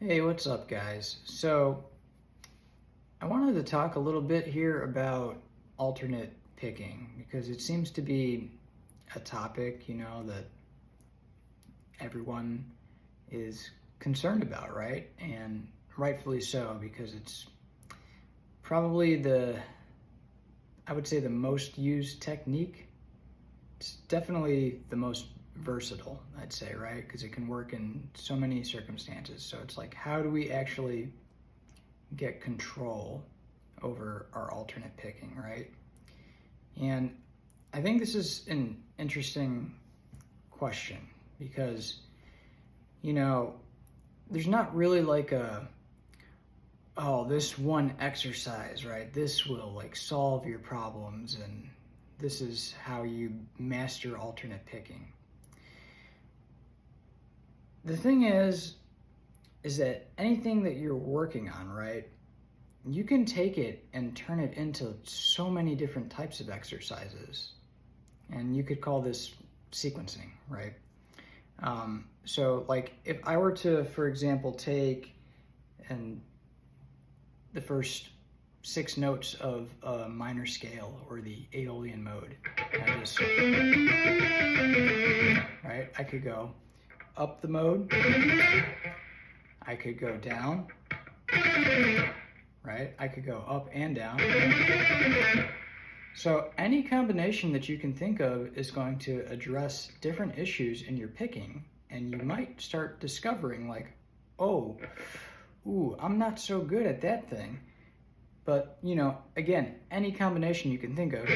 Hey, what's up, guys? So, I wanted to talk a little bit here about alternate picking because it seems to be a topic, that everyone is concerned about, right? And rightfully so, because it's probably I would say, the most used technique. It's definitely the most versatile, I'd say, right? Because it can work in so many circumstances. So it's like, how do we actually get control over our alternate picking, right? And I think this is an interesting question because, there's not really like this one exercise, right? This will like solve your problems and this is how you master alternate picking. The thing is that anything that you're working on, right, you can take it and turn it into so many different types of exercises. And you could call this sequencing, right? So like if I were to, for example, take the first 6 notes of a minor scale or the Aeolian mode, right? I could go up the mode, I could go down, right? I could go up and down. So any combination that you can think of is going to address different issues in your picking, and you might start discovering like, I'm not so good at that thing. But, again, any combination you can think of.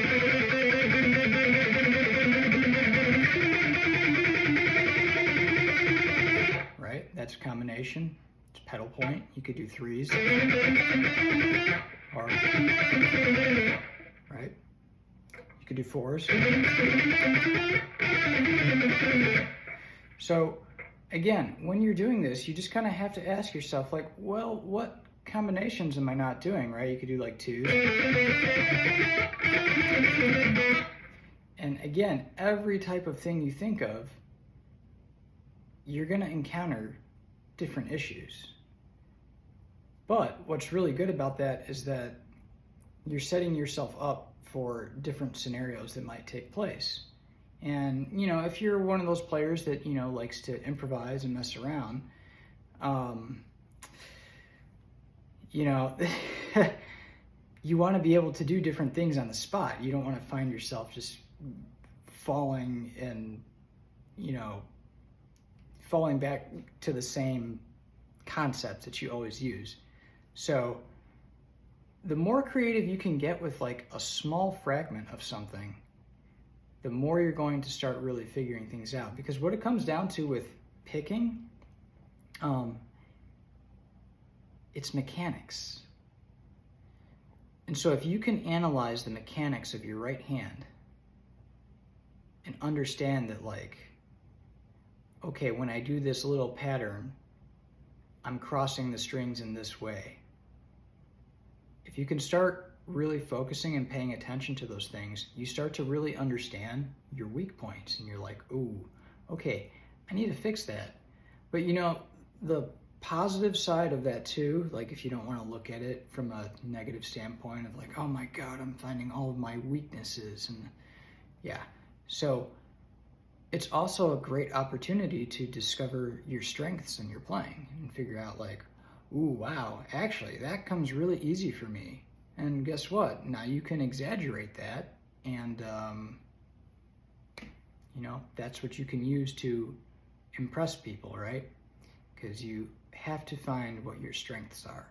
Right? That's a combination. It's pedal point. You could do 3s. Or, right? You could do 4s. So, again, when you're doing this, you just kind of have to ask yourself, like, well, what combinations am I not doing, right? You could do like 2s. And again, every type of thing you think of, you're going to encounter different issues. But what's really good about that is that you're setting yourself up for different scenarios that might take place. And, if you're one of those players that, likes to improvise and mess around, you want to be able to do different things on the spot. You don't want to find yourself just falling back to the same concepts that you always use. So the more creative you can get with like a small fragment of something, the more you're going to start really figuring things out. Because what it comes down to with picking, it's mechanics. And so if you can analyze the mechanics of your right hand and understand that, like, okay, when I do this little pattern, I'm crossing the strings in this way. If you can start really focusing and paying attention to those things, you start to really understand your weak points and you're like, okay, I need to fix that. But the positive side of that too, like if you don't want to look at it from a negative standpoint of like, oh my God, I'm finding all of my weaknesses, and so it's also a great opportunity to discover your strengths in your playing and figure out like, wow, actually that comes really easy for me. And guess what? Now you can exaggerate that, and that's what you can use to impress people, right? Because you have to find what your strengths are.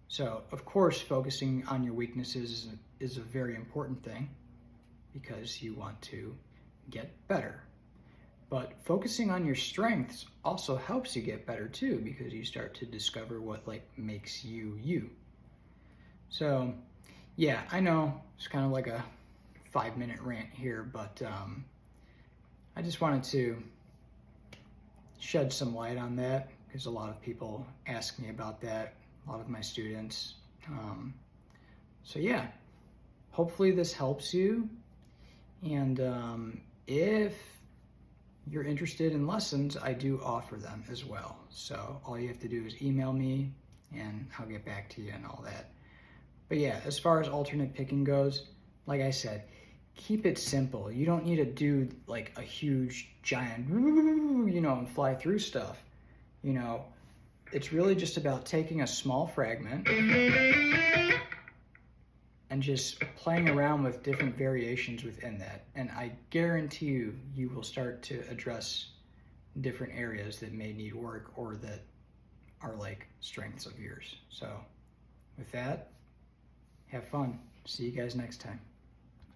So, of course, focusing on your weaknesses is a very important thing because you want to get better. But focusing on your strengths also helps you get better too, because you start to discover what like makes you you. So, yeah, I know it's kind of like a 5-minute rant here, but I just wanted to shed some light on that because a lot of people ask me about that, a lot of my students. So yeah, hopefully this helps you. And if you're interested in lessons, I do offer them as well. So all you have to do is email me and I'll get back to you and all that. But yeah, as far as alternate picking goes, like I said, keep it simple. You don't need to do like a huge giant, and fly through stuff. It's really just about taking a small fragment and just playing around with different variations within that. And I guarantee you will start to address different areas that may need work or that are like strengths of yours. So with that, have fun. See you guys next time.